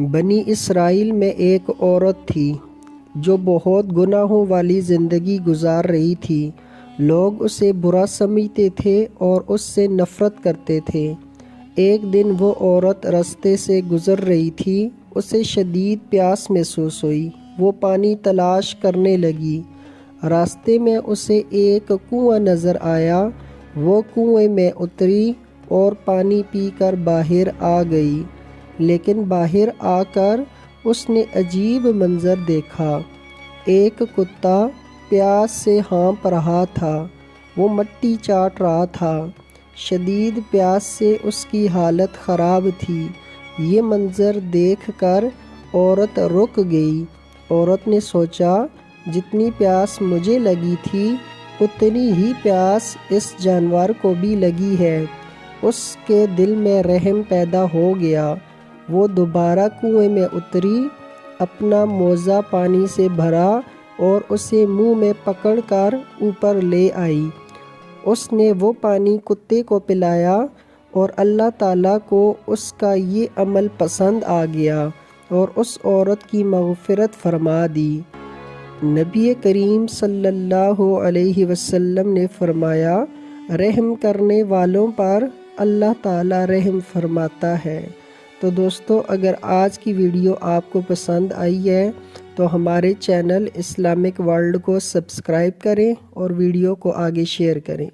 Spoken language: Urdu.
بنی اسرائیل میں ایک عورت تھی جو بہت گناہوں والی زندگی گزار رہی تھی۔ لوگ اسے برا سمجھتے تھے اور اس سے نفرت کرتے تھے۔ ایک دن وہ عورت راستے سے گزر رہی تھی۔ اسے شدید پیاس محسوس ہوئی۔ وہ پانی تلاش کرنے لگی۔ راستے میں اسے ایک کنواں نظر آیا۔ وہ کنویں میں اتری اور پانی پی کر باہر آ گئی، لیکن باہر آ کر اس نے عجیب منظر دیکھا۔ ایک کتا پیاس سے ہانپ رہا تھا۔ وہ مٹی چاٹ رہا تھا۔ شدید پیاس سے اس کی حالت خراب تھی۔ یہ منظر دیکھ کر عورت رک گئی۔ عورت نے سوچا، جتنی پیاس مجھے لگی تھی اتنی ہی پیاس اس جانور کو بھی لگی ہے۔ اس کے دل میں رحم پیدا ہو گیا۔ وہ دوبارہ کنویں میں اتری، اپنا موزہ پانی سے بھرا اور اسے منہ میں پکڑ کر اوپر لے آئی۔ اس نے وہ پانی کتے کو پلایا اور اللہ تعالیٰ کو اس کا یہ عمل پسند آ گیا اور اس عورت کی مغفرت فرما دی۔ نبی کریم صلی اللہ علیہ وسلم نے فرمایا، رحم کرنے والوں پر اللہ تعالیٰ رحم فرماتا ہے۔ تو دوستو، اگر آج کی ویڈیو آپ کو پسند آئی ہے تو ہمارے چینل اسلامک ورلڈ کو سبسکرائب کریں اور ویڈیو کو آگے شیئر کریں۔